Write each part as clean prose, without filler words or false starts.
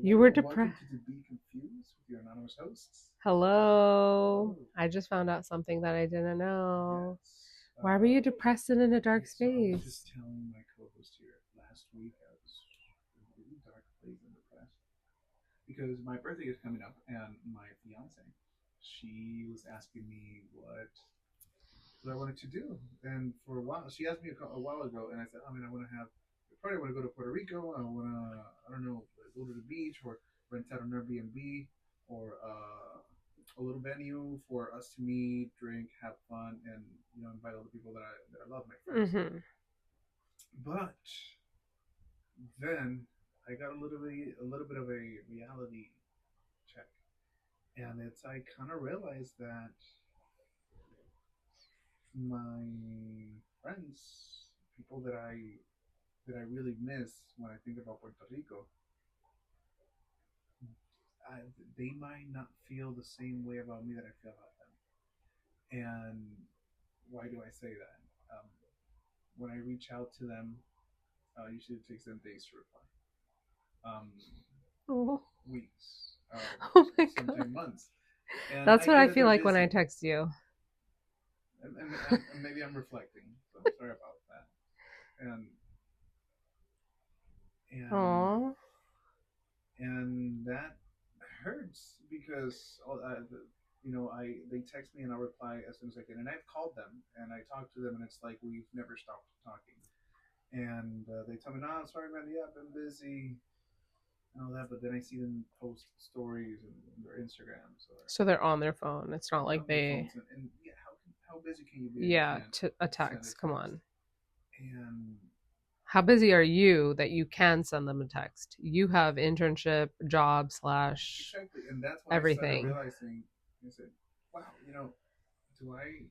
You were Hello, welcome depressed. to Be Confused with your anonymous hosts. Hello. Hello. I just found out something that I didn't know. Yes. Why were you depressed and in a dark So I was just space? telling my co-host here last week I was in a really dark place and depressed because my birthday is coming up and my fiance, she was asking me what I wanted to do. And for a while, she asked me a while ago, and I said, I mean, I want to have, probably want to go to Puerto Rico. I want to, I don't know, go to the beach or rent out an Airbnb or a little venue for us to meet, drink, have fun, and invite all the people that I love, my friends. Mm-hmm. But then I got a little bit of a reality check, and it's I kind of realized that my friends, people that I really miss when I think about Puerto Rico, I, they might not feel the same way about me that I feel about them. And why do I say that? When I reach out to them, usually it takes them days to reply, um, Oh. weeks, Oh my god. sometimes months. And That's I what get I that feel they're like when I busy, text you. and maybe I'm reflecting, so I'm sorry about that. And and Oh. and that hurts because I they text me and I reply as soon as I can, and I've called them and I talk to them, and it's like we've never stopped talking, and they tell me, "No, sorry, man, yeah, I've been busy and all that," but then I see them post stories and their Instagrams or So they're on their phone. It's not they're like on their they. phones, and yeah, how busy can you be that you Yeah, can't to a send a text. Come text? on. And How busy are you that you can send them a text? You have internship, job slash exactly, and that's when I started everything. realizing. I said, "Wow, do I?"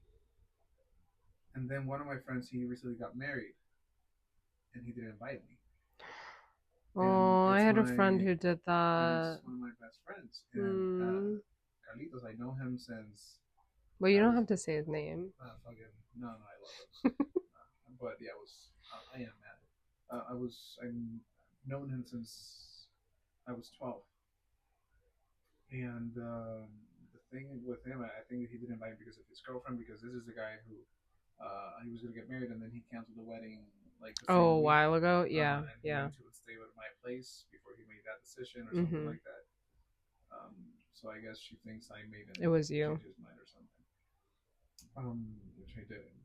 And then one of my friends, he recently got married, and he didn't invite me. And Oh, I it's had a friend my, who did and it's that. one of my best friends. And Hmm. Carlitos, I know him since Well, you I don't was have to say his name. fucking no, no, I love him. But yeah, I am mad. I've known him since I was 12. And the thing with him, I think he didn't invite me because of his girlfriend, because this is the guy who he was gonna get married, and then he canceled the wedding like the Oh, same a week, while ago? Yeah, and he yeah. wanted to stay at my place before he made that decision or something Mm-hmm. like that. So I guess she thinks I made him It was you. change his mind or something, which I didn't.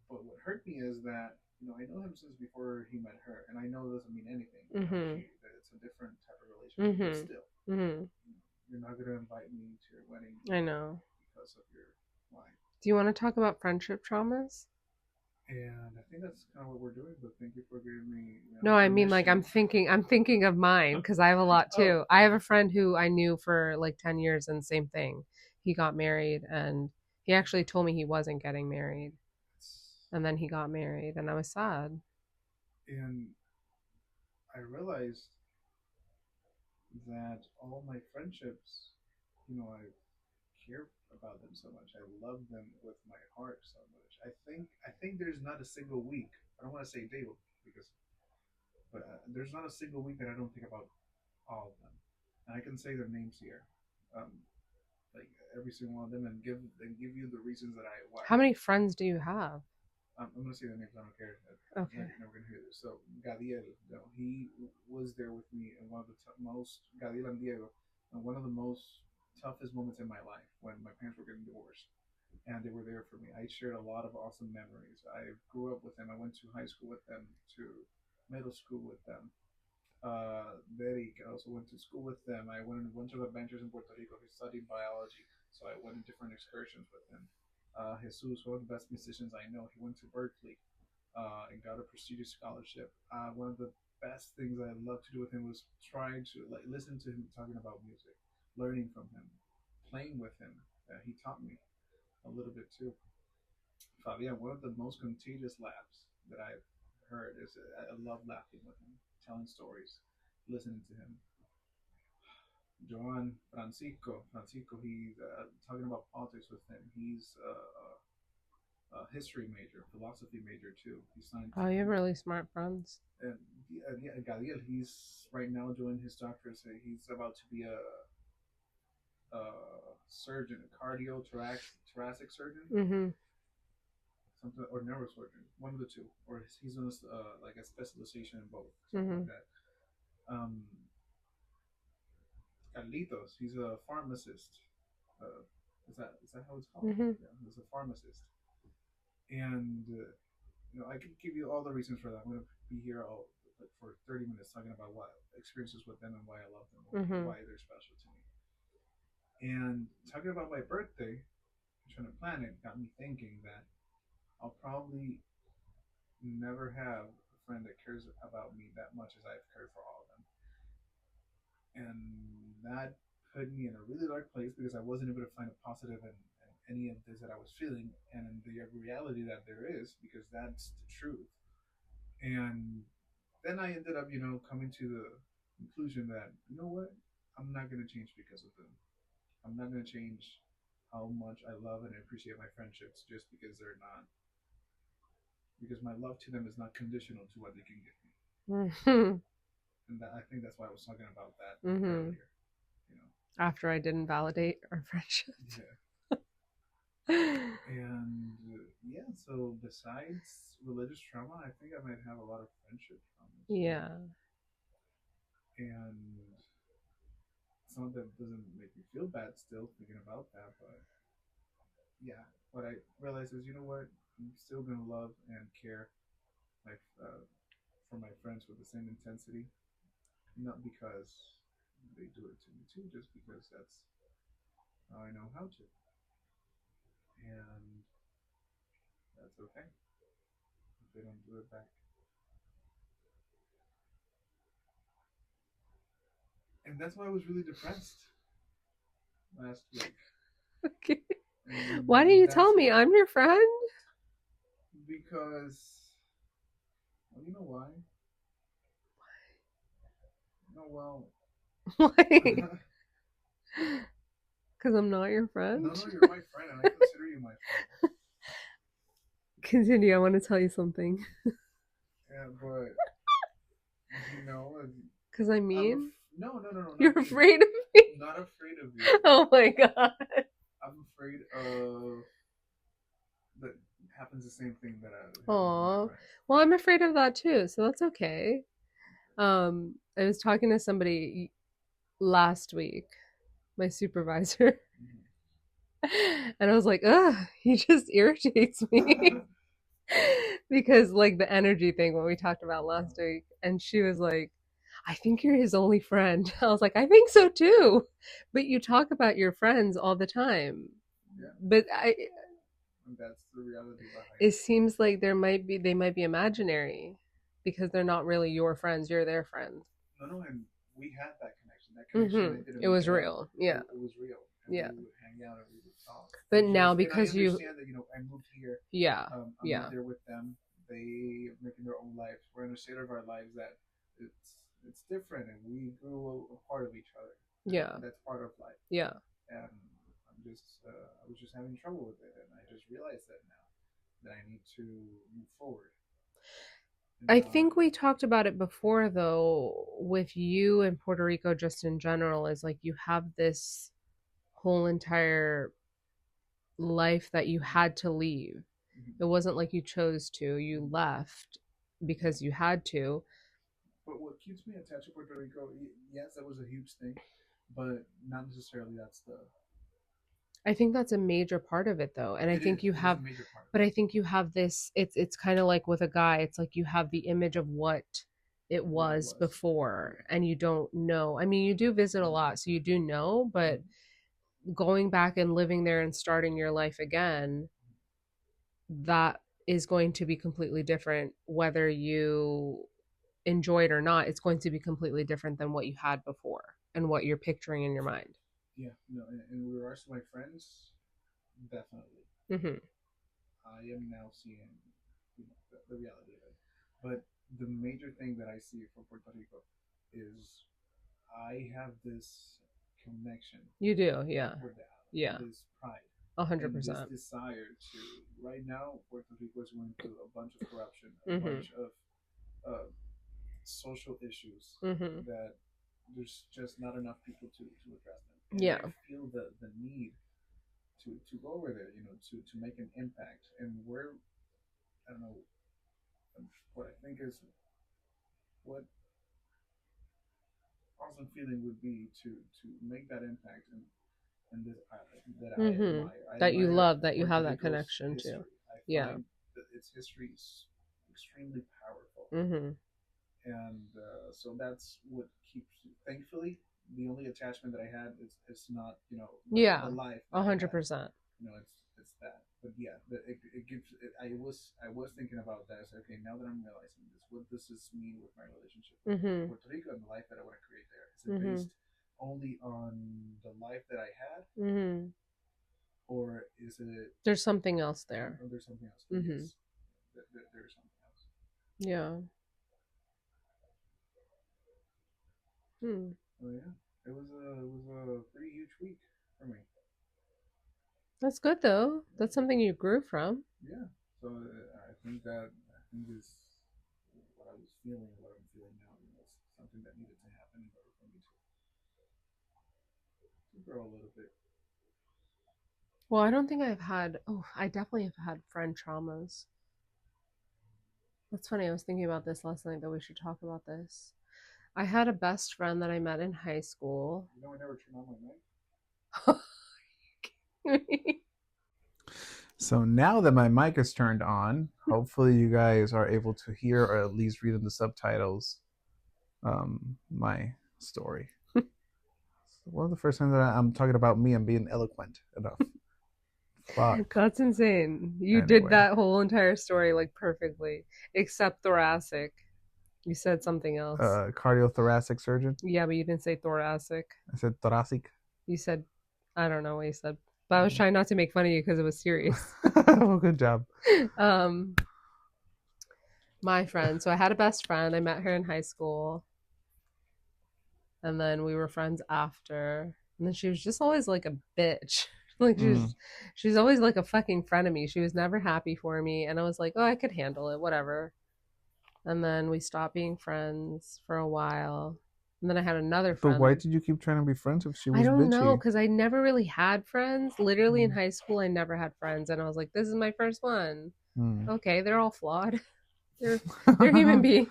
But what hurt me is that I know him since before he met her, and I know it doesn't mean anything. Mm-hmm. That it's a different type of relationship, but Mm-hmm. still, Mm-hmm. you're not gonna invite me to your wedding I know. because of your wife. Do you want to talk about friendship traumas? And I think that's kind of what we're doing. But thank you for giving me, No, I mean like permission. I'm thinking of mine because I have a lot Oh, too. I have a friend who I knew for like 10 years and same thing. He got married and he actually told me he wasn't getting married and then he got married and I was sad. and I realized that all my friendships, I care about them so much. I love them with my heart so much. I think there's not a single week. I don't want to say day because, but there's not a single week that I don't think about all of them, and I can say their names here, um, like every single one of them, and give you the reasons that I why. How many friends do you have? I'm gonna say the names. I don't care. Okay. You're never gonna hear this. So Gadiel, he was there with me in one of the most Gadiel and Diego, and one of the most toughest moments in my life when my parents were getting divorced, and they were there for me. I shared a lot of awesome memories. I grew up with them. I went to high school with them, to middle school with them. Derek, I also went to school with them. I went on a bunch of adventures in Puerto Rico. He studied biology, so I went on different excursions with him. Jesus, one of the best musicians I know, he went to Berkeley and got a prestigious scholarship. One of the best things I loved to do with him was trying to like listen to him talking about music, learning from him, playing with him. He taught me a little bit too. Fabian, one of the most contagious laughs that I've heard is I love laughing with him, telling stories, listening to him. Joan Francisco, he's talking about politics with him. He's history major, philosophy major too. He's signed Oh, to, you have really smart friends. and yeah, Gadiel. He's right now doing his doctorate. He's about to be a surgeon, a thoracic surgeon, Mm-hmm. something, or neurosurgeon, one of the two, or he's doing like a specialization in both, something Mm-hmm. like that. Um, Carlitos, he's a pharmacist. Is that how it's called? Mm-hmm. Yeah, he's a pharmacist, and I can give you all the reasons for that. I'm going to be here all like, for 30 minutes talking about what experiences with them and why I love them, Mm-hmm. why they're special to me. And talking about my birthday, trying to plan it, got me thinking that I'll probably never have a friend that cares about me that much as I've cared for all of them. And that put me in a really dark place because I wasn't able to find a positive in any of this that I was feeling and in the reality that there is because that's the truth. And then I ended up, coming to the conclusion that, you know what, I'm not going to change because of them. I'm not going to change how much I love and appreciate my friendships just because they're not, because my love to them is not conditional to what they can give me. Mm-hmm. And I think that's why I was talking about that Mm-hmm. earlier. You know, After I didn't validate our friendship. yeah. And yeah, so besides religious trauma, I think I might have a lot of friendship traumas too. Yeah. And some of that doesn't make me feel bad still thinking about that, but yeah, what I realize is, you know what, I'm still gonna love and care my for my friends with the same intensity, not because they do it to me too, just because that's how I know how to, and that's okay if they don't do it back. And that's why I was really depressed last week, Okay. Why do and you that's tell me I'm your friend? because, well, you know why? No, well, Why? Because I'm not your no, friend? no, you're my friend, and I consider you my friend. Continue. I want to tell you something. Yeah, but you know, Because I I'm mean, no, no, no, no, you're not mean. afraid of me? Not afraid of you. Oh my god. I'm afraid of that happens the same thing that happens with my Aw. friends. Well, I'm afraid of that too, so that's okay. I was talking to somebody last week, my supervisor, and I was like, ugh, he just irritates me. Because like the energy thing what we talked about last week, and she was like, I think you're his only friend. I was like, I think so too, but you talk about your friends all the time. Yeah, But and that's the reality behind it it. seems like they might be imaginary because they're not really your friends, you're their friend. No, no, and we had that connection. That connection, Mm-hmm. I didn't It make was it up. real, yeah. It was real, and Yeah, we would hang out and we would talk. but It's now just, and I because you, understand that I moved here. yeah, I moved yeah, there with them. They are making their own lives. We're in a state of our lives that it's different, and we grew a part of each other, yeah, and that's part of life. yeah. And I was just having trouble with it, and I just realized that now that I need to move forward and I not. think we talked about it before though, with you in Puerto Rico just in general, is like you have this whole entire life that you had to leave. Mhm. It wasn't like you chose to, you Mhm. left because you had to. But what keeps me attached to Puerto Rico, yes, that was a huge thing, but not necessarily that's the. I think that's a major part of it though. And I It think is. you It is a have, major part of but it. I think you have this, it's kind of like with a guy, it's like you have the image of what it What it was was. before Yeah. and you don't know. I mean, you do visit a lot, so you do know, but Mhm. going back and living there and starting your life again, that is going to be completely different whether you enjoy it or not. It's going to be completely different than what you had before and what you're picturing in your mind. Yeah. No. In regards to my friends, definitely. Mm-hmm. I am now seeing the reality of it. But the major thing that I see for Puerto Rico is I have this connection You do, yeah, with yeah, this pride a hundred and this percent. desire to right now Puerto Rico is going through a bunch of corruption, a Mhm. bunch of uh, social issues Mhm. that there's just not enough people to address them, and Yeah. I feel the need to go over there, to make an impact. And we're, I don't know, what I think is what awesome feeling would be to make that impact, and this that I Mhm. admire. I That you admire love, that you Puerto have that Rico's connection to. history. I Yeah. find that its history is extremely powerful, Mhm. and so that's what keeps. Thankfully, the only attachment that I had is not the Yeah. life that a I hundred had. percent. It's that. But yeah, it gives. I was thinking about that. I said, okay, now that I'm realizing this, what does this mean with my relationship with Mhm. Puerto Rico and the life that I want to create there? Is it Mhm. based only on the life that I had, Mhm. or is it There's something else there. there's something else? But Mhm. yes, there's something else. Yeah. Hmm. Oh yeah, it was a pretty huge week for me. That's good though. That's something you grew from. Yeah. So I think is what I was feeling, what I'm feeling now. It's something that needed to happen in order for me to grow a little bit. Well, I don't think I've had. Oh, I definitely have had friend traumas. That's funny. I was thinking about this last night that we should talk about this. I had a best friend that I met in high school. You know, I never turned on my mic. So now that my mic is turned on, hopefully you guys are able to hear or at least read in the subtitles my story. One of the first times that I'm talking about me and being eloquent enough. Fuck. That's insane. You did Anyway, that whole entire story like perfectly, except thoracic. You said something else. cardiothoracic surgeon. Yeah, but you didn't say thoracic. I said thoracic. You said, I don't know what you said, but I was trying not to make fun of you because it was serious. Well, good job. um, my friend. So I had a best friend. I met her in high school, and then we were friends after. And then she was just always like a bitch. Like Mm. she's always like a fucking friend of me. She was never happy for me, and I was like, oh, I could handle it, whatever. And then we stopped being friends for a while. And then I had another But why friend. did you keep trying to be friends if she I was don't know, bitchy? because I never really had friends. Literally in Mm. high school, I never had friends, and I was like, "This is my first one." Mm. Okay, they're all flawed. They're they're human beings.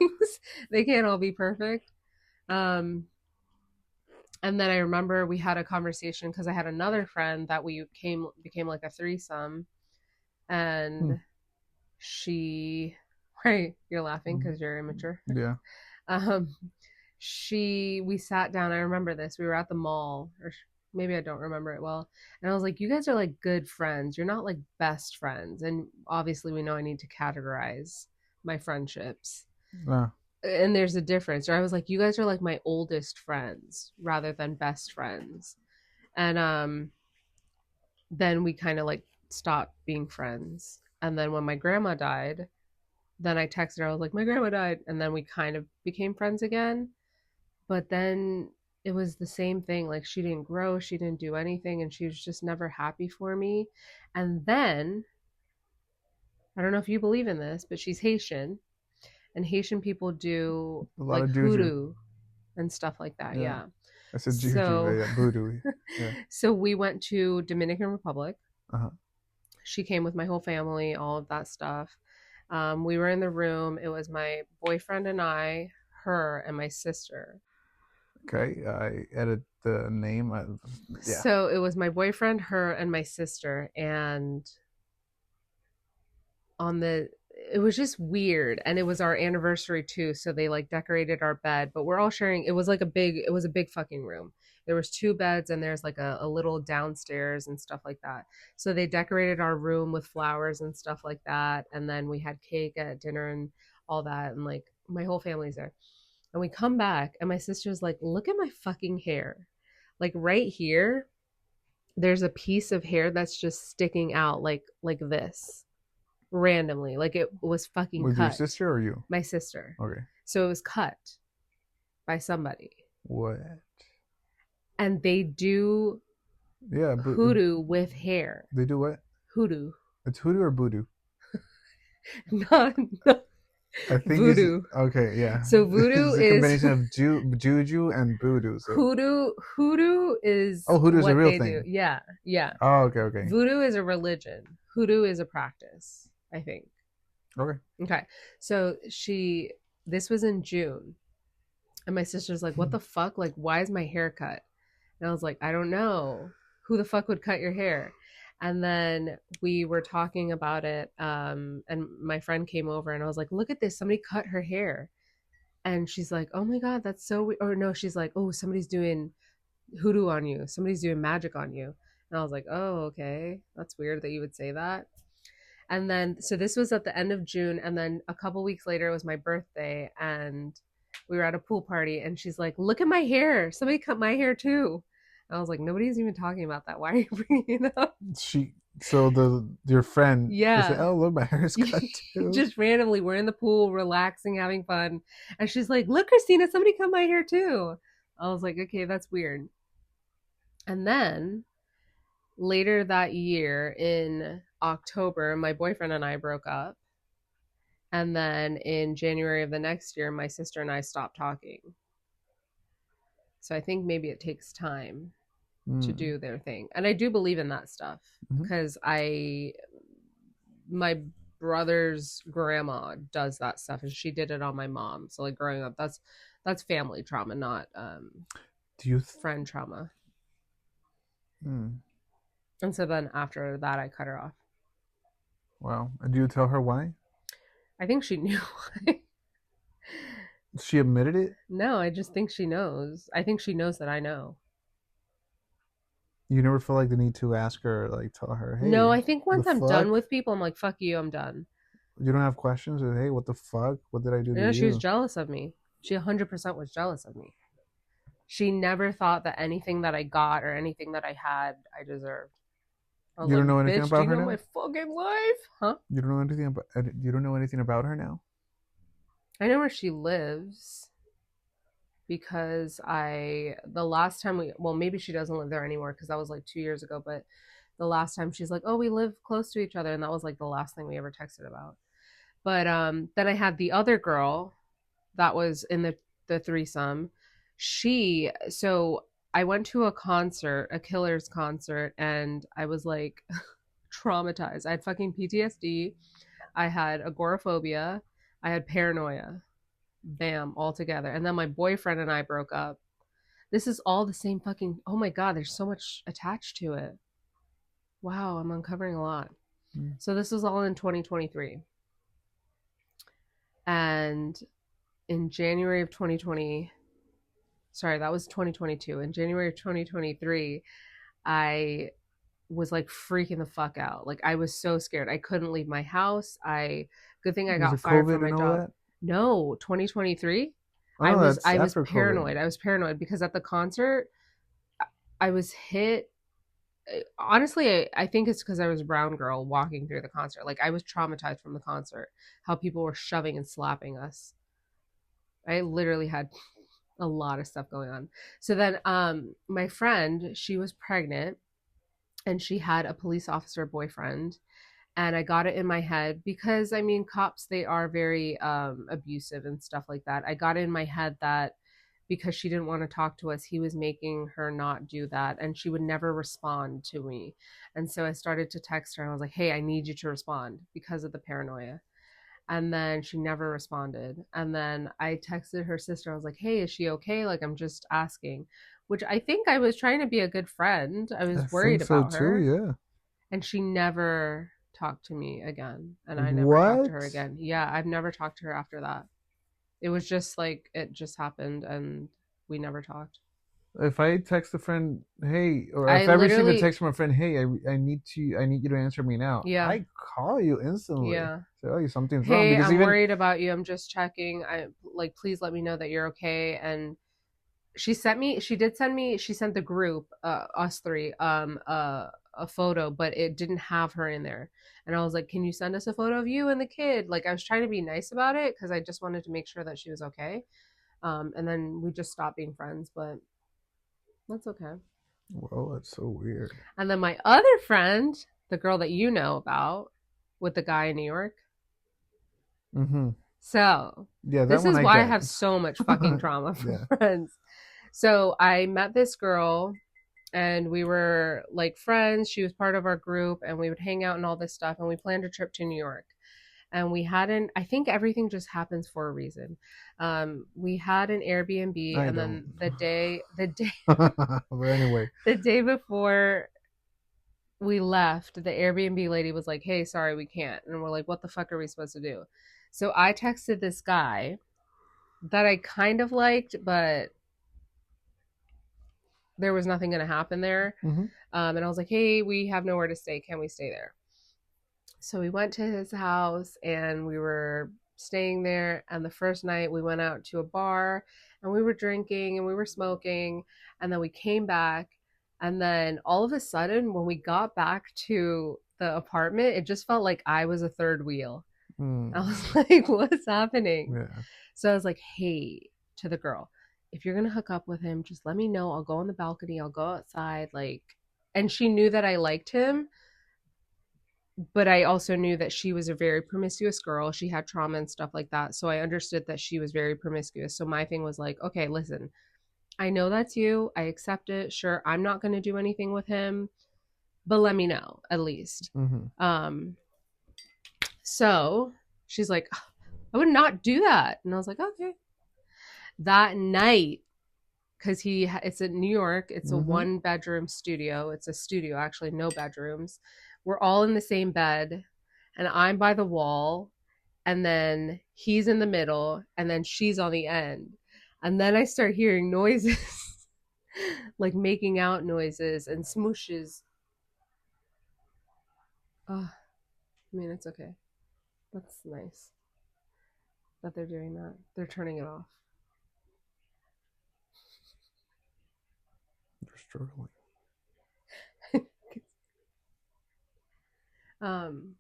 They can't all be perfect. Um, and then I remember we had a conversation because I had another friend that we became like a threesome, Mm. and she, right? You're laughing because you're immature. Yeah. Um, we sat down. I remember this. We were at the mall, or maybe I don't remember it well. And I was like, "You guys are like good friends. You're not like best friends." And obviously, we know I need to categorize my friendships. Uh, And there's a difference. Or I was like, "You guys are like my oldest friends rather than best friends." And then we kind of like stopped being friends. And then when my grandma died, then I texted her. I was like, "My grandma died," and then we kind of became friends again. But then it was the same thing. Like she didn't grow, she didn't do anything, and she was just never happy for me. And then I don't know if you believe in this, but she's Haitian, and Haitian people do a lot like of juju. hoodoo and stuff like that. Yeah. Yeah. I said juju, but So yeah, voodoo. Yeah. so we went to Dominican Republic. Uh-huh. She came with my whole family, all of that stuff. We were in the room. It was my boyfriend and I, her, and my sister. Okay. I edit the name. Yeah. So it was my boyfriend, her, and my sister. And on the it was just weird, and it was our anniversary too, so they like decorated our bed, but we're all sharing. It was a big fucking room. There was two beds, and there's like a little downstairs and stuff like that. So they decorated our room with flowers and stuff like that, and then we had cake at dinner and all that, and like my whole family's there. And we come back, and my sister's like, look at my fucking hair. Like right here, there's a piece of hair that's just sticking out like this randomly. Like it was fucking With your cut. sister or you? My sister. Okay. So it was cut by somebody. What? And they do Yeah, but hoodoo with hair. they do what? Hoodoo. It's hoodoo or voodoo? not, not I think it's voodoo. okay. Yeah, So voodoo it's a is combination of juju and voodoo. So, hoodoo is oh, hoodoo is a what real they do. thing. Yeah, yeah. Oh, okay, okay, Voodoo is a religion. Hoodoo is a practice, I think. okay. Okay. So this was in June. And my sister's like, what the fuck? Like, why is my hair cut? And I was like, I don't know. Who the fuck would cut your hair? And then we were talking about it. And my friend came over and I was like, look at this. Somebody cut her hair. And she's like, oh my God, that's so weird. Or no, she's like, oh, somebody's doing hoodoo on you. Somebody's doing magic on you. And I was like, oh, okay. That's weird that you would say that. And then, so this was at the end of June. And then a couple weeks later, it was my birthday. And we were at a pool party. And she's like, look at my hair. Somebody cut my hair too. And I was like, nobody's even talking about that. Why are you bringing it up? She so the your friend is like, Yeah. oh look, my hair is cut too. Just randomly, we're in the pool, relaxing, having fun. And she's like, look, Christina, somebody cut my hair too. I was like, okay, that's weird. And then later that year in October, my boyfriend and I broke up. And then in January of the next year, my sister and I stopped talking. So I think maybe it takes time to Mm. do their thing. And I do believe in that stuff Hmm. because my brother's grandma does that stuff and she did it on my mom. So like growing up, that's family trauma, not Do you? friend trauma. Mm. And so then after that, I cut her off. Wow. And do you tell her why? I think she knew. She admitted it. No, I just think she knows. I think she knows that I know. You never feel like the need to ask her, like tell her, No, hey, I think the once I'm done fuck? with people, I'm like, fuck you, I'm done. You don't have questions? Or, hey, what the fuck? What did I do You to know, she was you? jealous of me. She 100% was jealous of me. She never thought that anything that I got or anything that I had, I deserved. I was You like, don't know anything bitch, do about you her know my now. fucking life? Huh? You don't know anything about. You don't know anything about her now. I know where she lives because the last time well, maybe she doesn't live there anymore because that was like 2 years ago, but the last time she's like, oh, we live close to each other. And that was like the last thing we ever texted about. But then I had the other girl that was in the threesome. So I went to a concert, a Killers concert, and I was like traumatized. I had fucking PTSD. I had agoraphobia. I had paranoia. Bam, all together. And then my boyfriend and I broke up. This is all the same fucking. Oh my God, there's so much attached to it. Wow, I'm uncovering a lot. Mm. So this was all in 2023. And in January of 2020, sorry, that was 2022. In January of 2023, I was like freaking the fuck out. Like I was so scared. I couldn't leave my house. Good thing I Was got it fired from COVID my and all job. that? No, 2023. Oh no, that's I was after COVID. paranoid. I was paranoid because at the concert I was hit. Honestly, I think it's because I was a brown girl walking through the concert. Like I was traumatized from the concert, how people were shoving and slapping us. I literally had a lot of stuff going on. So then my friend, she was pregnant and she had a police officer boyfriend and I got it in my head because I mean cops they are very abusive and stuff like that. I got it in my head that because she didn't want to talk to us, he was making her not do that and she would never respond to me. And so I started to text her and I was like, "Hey, I need you to respond because of the paranoia." And then she never responded. And then I texted her sister. I was like, "Hey, is she okay? Like I'm just asking." Which I think I was trying to be a good friend. I I was worried think so about too. her Yeah. and she never talked to me again and I never talked to her What? again. Yeah, I've never talked to her after that. It was just like it just happened and we never talked. If I text a friend, hey, or I if I receive a literally text from a friend, hey, I need you to answer me now. yeah, I call you instantly. yeah. Say, oh, something's wrong Hey, because I'm even worried about you. I'm just checking. I like please let me know that you're okay. And she sent the group, us three, a photo, but it didn't have her in there. And I was like, can you send us a photo of you and the kid? Like I was trying to be nice about it because I just wanted to make sure that she was okay. And then we just stopped being friends, but that's okay. well, that's so weird. And then my other friend, the girl that you know about with the guy in New York. Mm-hmm. So Yeah, that this one is I why I get. have so much fucking trauma from Yeah. friends. So I met this girl and we were like friends. She was part of our group and we would hang out and all this stuff. And we planned a trip to New York. And we hadn't, I think everything just happens for a reason. We had an Airbnb I and don't. then the day, But anyway. the day before we left, the Airbnb lady was like, "Hey, sorry, we can't." And we're like, "What the fuck are we supposed to do?" So I texted this guy that I kind of liked, but there was nothing going to happen there. Mm-hmm. And I was like, "Hey, we have nowhere to stay. Can we stay there?" So we went to his house and we were staying there. And the first night we went out to a bar and we were drinking and we were smoking. And then we came back. And then all of a sudden, when we got back to the apartment, it just felt like I was a third wheel. I Mm. was like, what's happening? Yeah. So I was like, hey, to the girl, if you're going to hook up with him, just let me know. I'll go on the balcony. I'll go outside. Like, and she knew that I liked him, but I also knew that she was a very promiscuous girl. She had trauma and stuff like that. So I understood that she was very promiscuous. So my thing was like, okay, listen, I know that's you. I accept it. Sure, I'm not going to do anything with him, but let me know at least. Mm-hmm. So she's like, I would not do that. And I was like, okay. That night, because it's in New York, it's a Mm-hmm. 1 bedroom studio. It's a studio, actually, no bedrooms. We're all in the same bed, and I'm by the wall, and then he's in the middle, and then she's on the end. And then I start hearing noises, like making out noises and smooshes. Oh, I mean, it's okay. That's nice that they're doing that. They're turning it off. They're struggling. um,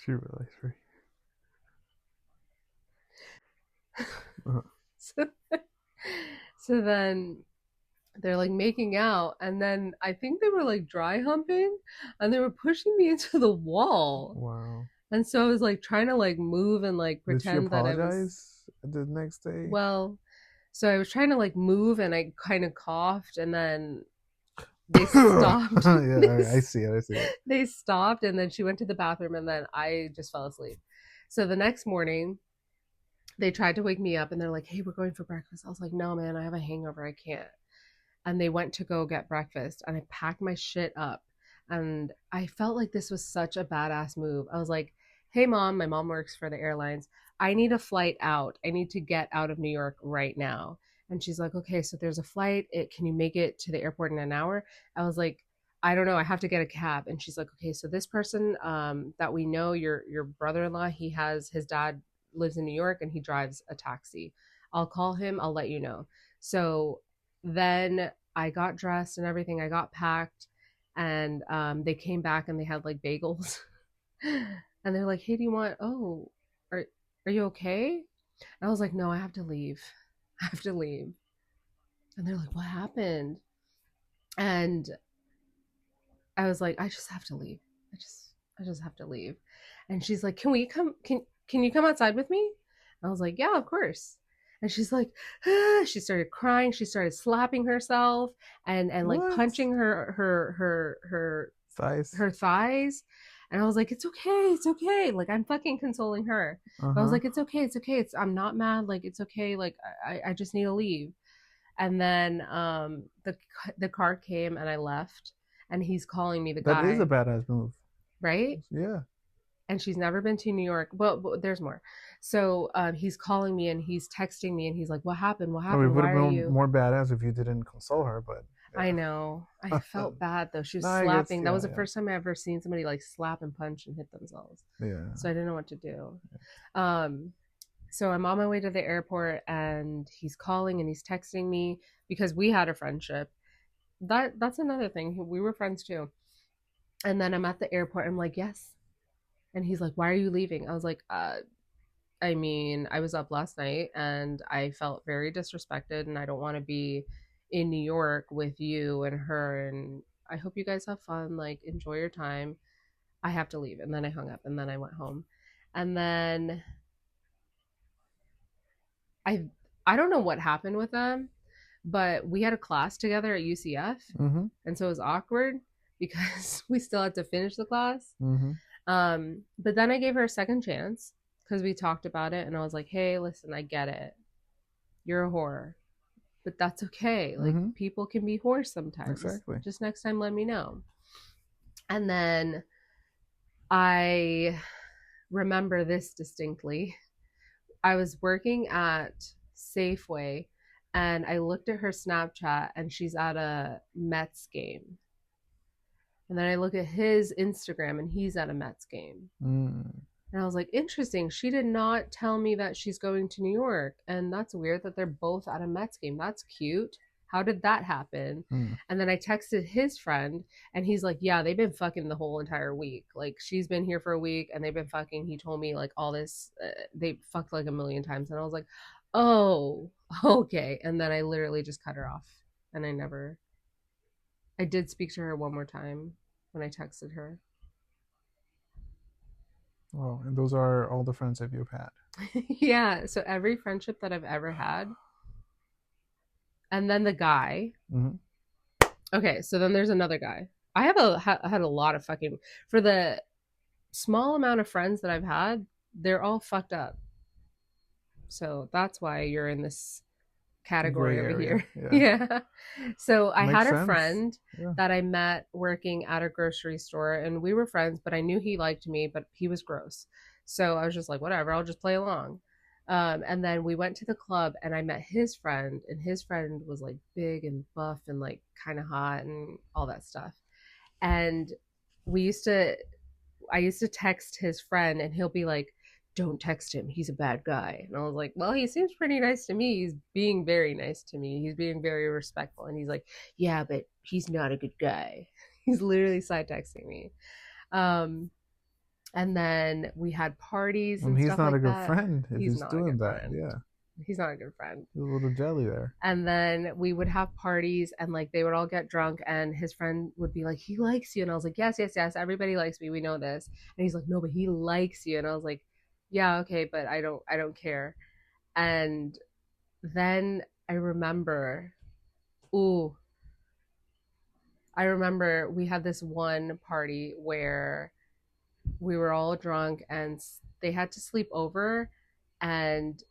She realized, right? Uh-huh. so, so then they're like making out, and then I think they were like dry humping, and they were pushing me into the wall. Wow. And so I was like trying to like move and like Did she pretend that I was apologize the next day? well. So I was trying to like move, and I kind of coughed, and then they stopped. Yeah, I see it. I see it. They stopped, and then she went to the bathroom, and then I just fell asleep. So the next morning, they tried to wake me up, and they're like, "Hey, we're going for breakfast." I was like, "No, man, I have a hangover. I can't." And they went to go get breakfast, and I packed my shit up, and I felt like this was such a badass move. I was like, hey mom, my mom works for the airlines, I need a flight out, I need to get out of New York right now. And she's like, okay, so there's a flight, can you make it to the airport in an hour? I was like, I don't know, I have to get a cab. And she's like, okay, so this person that we know, your brother-in-law, he has his dad lives in New York and he drives a taxi. I'll call him, I'll let you know. So then I got dressed and everything. I got packed, and they came back and they had like bagels, and they're like, "Hey, do you want? Oh, are are you okay?" And I was like, "No, I have to leave. I have to leave." And they're like, "What happened?" And I was like, "I just have to leave. I just have to leave." And she's like, "Can we come? Can you come outside with me?" And I was like, "Yeah, of course." And she's like, ah, she started crying. She started slapping herself and like What? punching Thighs? her thighs. And I was like, it's okay, it's okay. Like I'm fucking consoling her. But I was Uh-huh. like, it's okay, it's okay. I'm not mad. Like it's okay. Like I just need to leave. And then the car came and I left. And he's calling me, the That is a guy, badass move. right? Yeah. And she's never been to New York. But there's more. So he's calling me and he's texting me and he's like, "What happened? What I mean, it happened? would Why have are been you?" more badass if you didn't console her, but I know. I yeah. felt bad though. She was No, I guess, slapping. That yeah, was the yeah. first time I ever seen somebody like slap and punch and hit themselves. Yeah. So I didn't know what to do. Um, so I'm on my way to the airport and he's calling and he's texting me because we had a friendship. That's another thing. We were friends too. And then I'm at the airport. I'm like, yes. And he's like, why are you leaving? I was like, I mean, I was up last night and I felt very disrespected and I don't want to be in New York with you and her, and I hope you guys have fun. Like, enjoy your time. I have to leave. And then I hung up and then I went home. And then I I don't know what happened with them, but we had a class together at UCF. Mm-hmm. And so it was awkward because we still had to finish the class. Mm-hmm. But then I gave her a second chance because we talked about it and I was like, hey, listen, I get it. You're a whore, but that's okay. Like, Mm-hmm. people can be whores sometimes. Exactly. Just next time, let me know. And then I remember this distinctly. I was working at Safeway and I looked at her Snapchat and she's at a Mets game. And then I look at his Instagram and he's at a Mets game. Mm. And I was like, interesting. She did not tell me that she's going to New York. And that's weird that they're both at a Mets game. That's cute. How did that happen? Mm. And then I texted his friend and he's like, yeah, they've been fucking the whole entire week. Like, she's been here for a week and they've been fucking. He told me like all this, they fucked like a million times. And I was like, oh, okay. And then I literally just cut her off. And I did speak to her one more time when I texted her. Well, and those are all the friends that you've had. Yeah. So every friendship that I've ever had. And then the guy. Mm-hmm. Okay. So then there's another guy. I have had a lot of fucking, for the small amount of friends that I've had, they're all fucked up. So that's why you're in this category over here. Yeah. So I Makes had a sense. friend Yeah. that I met working at a grocery store and we were friends, but I knew he liked me, but he was gross. So I was just like, whatever, I'll just play along. And then we went to the club and I met his friend and his friend was like big and buff and like kind of hot and all that stuff. And I used to text his friend and he'll be like, don't text him. He's a bad guy. And I was like, well, he seems pretty nice to me. He's being very nice to me. He's being very respectful. And he's like, yeah, but he's not a good guy. He's literally side texting me. And then we had parties and he's stuff not like a good that. friend if he's not doing that. friend. Yeah. He's not a good friend. He's a little jelly there. And then we would have parties and like they would all get drunk and his friend would be like, he likes you. And I was like, yes, yes, yes. Everybody likes me. We know this. And he's like, no, but he likes you. And I was like, yeah, okay, but I don't care. And then I remember we had this one party where we were all drunk and they had to sleep over and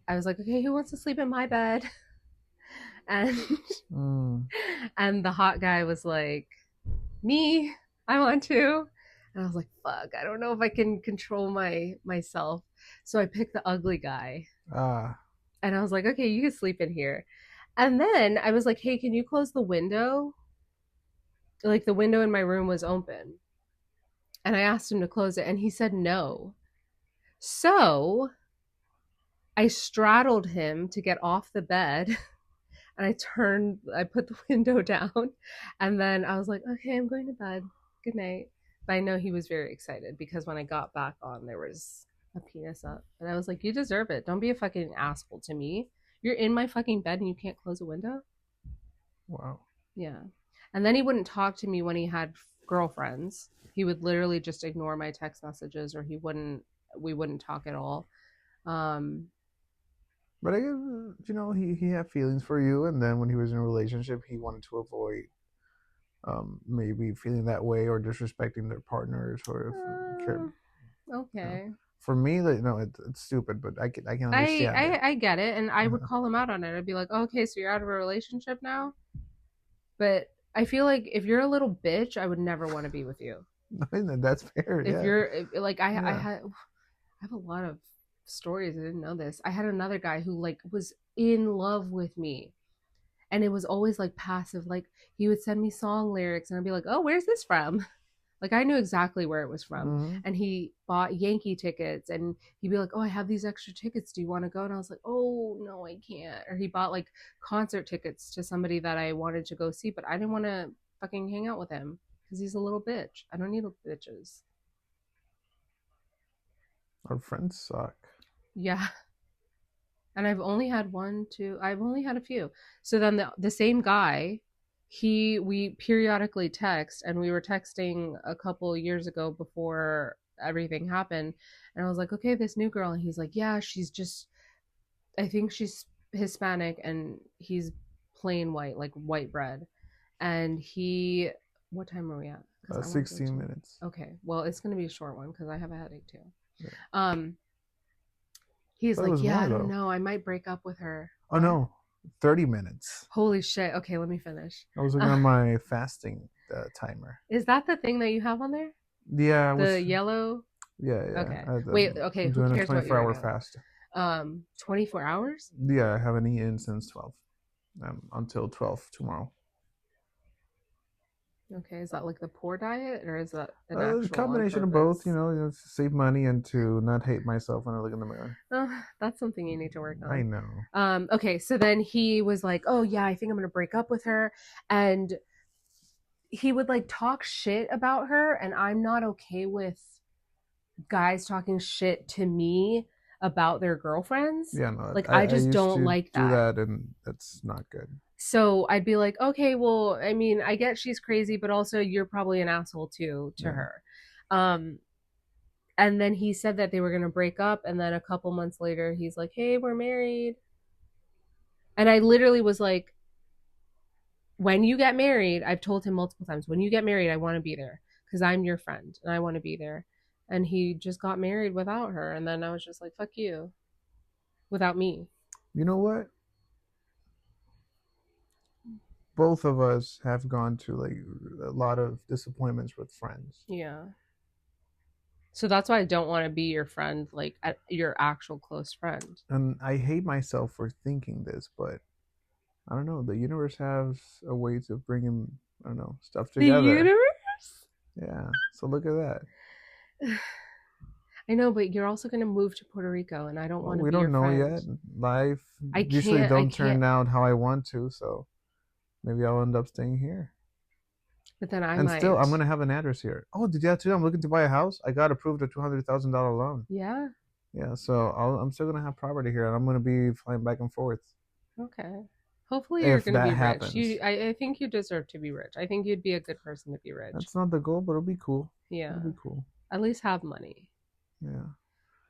I was like, okay, who wants to sleep in my bed? And and the hot guy was like, me, I want to. And I was like, fuck, I don't know if I can control myself. So I picked the ugly guy. And I was like, okay, you can sleep in here. And then I was like, hey, can you close the window? Like the window in my room was open. And I asked him to close it and he said no. So I straddled him to get off the bed and I put the window down and then I was like, okay, I'm going to bed. Good night. But I know he was very excited because when I got back on, there was a penis up. And I was like, you deserve it. Don't be a fucking asshole to me. You're in my fucking bed and you can't close a window? Wow. Yeah. And then he wouldn't talk to me when he had girlfriends. He would literally just ignore my text messages or we wouldn't talk at all. But I guess, he had feelings for you, and then when he was in a relationship, he wanted to avoid maybe feeling that way or disrespecting their partners or okay. For me, it's stupid, but I can understand it. I get it, and I would call him out on it. I'd be like, okay, so you're out of a relationship now? But I feel like if you're a little bitch, I would never want to be with you. That's fair. If you're like, I have a lot of stories. I didn't know this. I had another guy who like was in love with me. And it was always like passive. Like he would send me song lyrics and I'd be like, oh, where's this from? Like I knew exactly where it was from. Mm-hmm. And he bought Yankee tickets and he'd be like, oh, I have these extra tickets. Do you want to go? And I was like, oh, no, I can't. Or he bought like concert tickets to somebody that I wanted to go see, but I didn't want to fucking hang out with him because he's a little bitch. I don't need bitches. Our friends suck. Yeah. And I've only had one, two. I've only had a few. So then the same guy, we periodically text, and we were texting a couple years ago before everything happened. And I was like, okay, this new girl, and he's like, yeah, she's just. I think she's Hispanic, and he's plain white, like white bread. And he, what time are we at? Because I want to go 16 to. minutes. Okay, well, it's gonna be a short one because I have a headache too. Yeah. He's But it like, was yeah, more I don't though. know, I might break up with her. Oh no, 30 minutes. Holy shit. Okay, let me finish. I was looking at my fasting timer. Is that the thing that you have on there? Yeah, I was. The yellow? Yeah. Okay. Wait, okay, I'm who doing a cares what 24-hour you're fast. 24 hours? Yeah, I haven't eaten since 12. Until 12 tomorrow. Okay, is that like the poor diet, or is that an A actual combination of both, to save money and to not hate myself when I look in the mirror. Oh, that's something you need to work on. I know. Okay, so then he was like, oh yeah, I think I'm gonna break up with her. And he would like talk shit about her, and I'm not okay with guys talking shit to me about their girlfriends. Yeah, no. Like I just used don't to like do that. and that's not good. So I'd be like, okay, well, I mean, I get she's crazy, but also you're probably an asshole too to Yeah. her. And then he said that they were gonna break up, and then a couple months later, he's like, hey, we're married. And I literally was like, when you get married, I've told him multiple times, when you get married, I want to be there because I'm your friend and I want to be there. And he just got married without her, and then I was just like, fuck you, without me. You know what? Both of us have gone to like a lot of disappointments with friends. Yeah. So that's why I don't want to be your friend, like your actual close friend. And I hate myself for thinking this, but I don't know. The universe has a way to bring him, I don't know, stuff together. The universe? Yeah. So look at that. I know, but you're also going to move to Puerto Rico, and I don't want to be your friend. We don't don't know yet. Life I usually can't, don't turn out how I want to, so maybe I'll end up staying here. But then I and might. Still, I'm gonna have an address here. Oh, did you have to? I'm looking to buy a house. I got approved a $200,000 loan. Yeah. Yeah, so I'm still gonna have property here, and I'm gonna be flying back and forth. Okay. Hopefully, you're If going to that be happens. rich. I think you deserve to be rich. I think you'd be a good person to be rich. That's not the goal, but it'll be cool. Yeah. It'll be cool. At least have money. Yeah.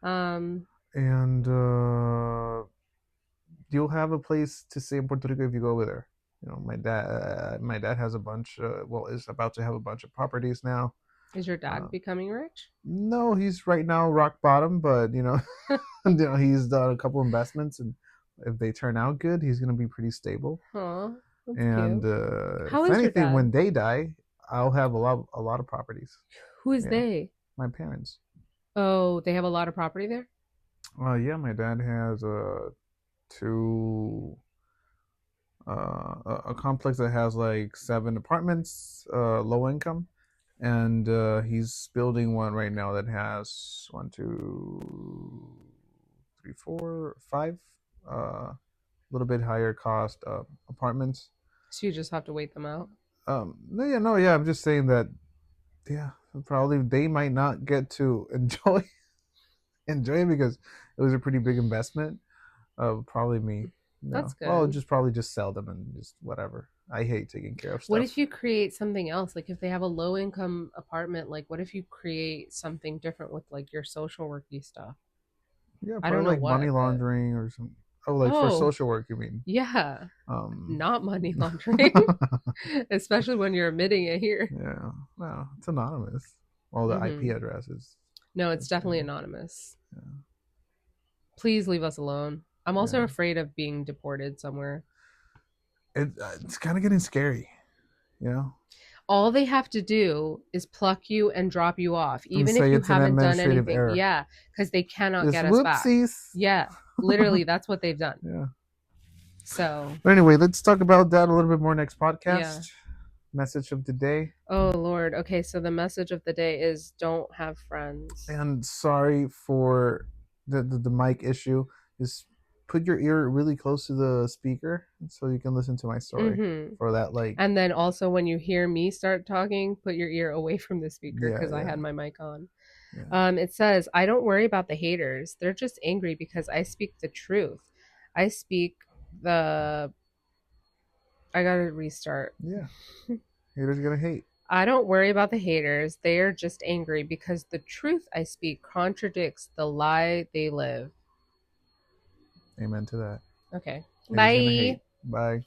And you'll have a place to stay in Puerto Rico if you go over there. My dad has a bunch. Is about to have a bunch of properties now. Is your dad becoming rich? No, he's right now rock bottom, but he's done a couple investments, and if they turn out good, he's gonna be pretty stable. Huh. And how if is your anything, dad? when they die, I'll have a lot of properties. Who is they? My parents. Oh, they have a lot of property there? Yeah, my dad has a complex that has like 7 apartments, low income, and he's building one right now that has 1, 2, 3, 4, 5, a little bit higher cost apartments. So you just have to wait them out. Yeah. I'm just saying that. Yeah, probably they might not get to enjoy it because it was a pretty big investment. Probably me. No. That's good. Well, probably just sell them and just whatever. I hate taking care of stuff. What if you create something else? Like if they have a low income apartment, like what if you create something different with like your social worky stuff? Yeah, I don't know like money laundering or something. Oh, like for social work, you mean? Yeah. Not money laundering. Especially when you're admitting it here. Yeah. No, it's anonymous. All the IP addresses. No, it's definitely anonymous. Yeah. Please leave us alone. I'm also afraid of being deported somewhere. It's kind of getting scary, All they have to do is pluck you and drop you off, even if you haven't done anything. Error. Yeah, because they cannot get us back. Yeah, literally, that's what they've done. Yeah. So. But anyway, let's talk about that a little bit more next podcast. Yeah. Message of the day. Oh, Lord. Okay, so the message of the day is don't have friends. And sorry for the mic issue. Just put your ear really close to the speaker so you can listen to my story for that. And then also when you hear me start talking, put your ear away from the speaker because I had my mic on. Yeah. It says, I don't worry about the haters. They're just angry because I speak the truth. I speak the. I gotta restart. Yeah. Haters gonna hate. I don't worry about the haters. They are just angry because the truth I speak contradicts the lie they live. Amen to that. Okay. Haters gonna Bye. hate. Bye.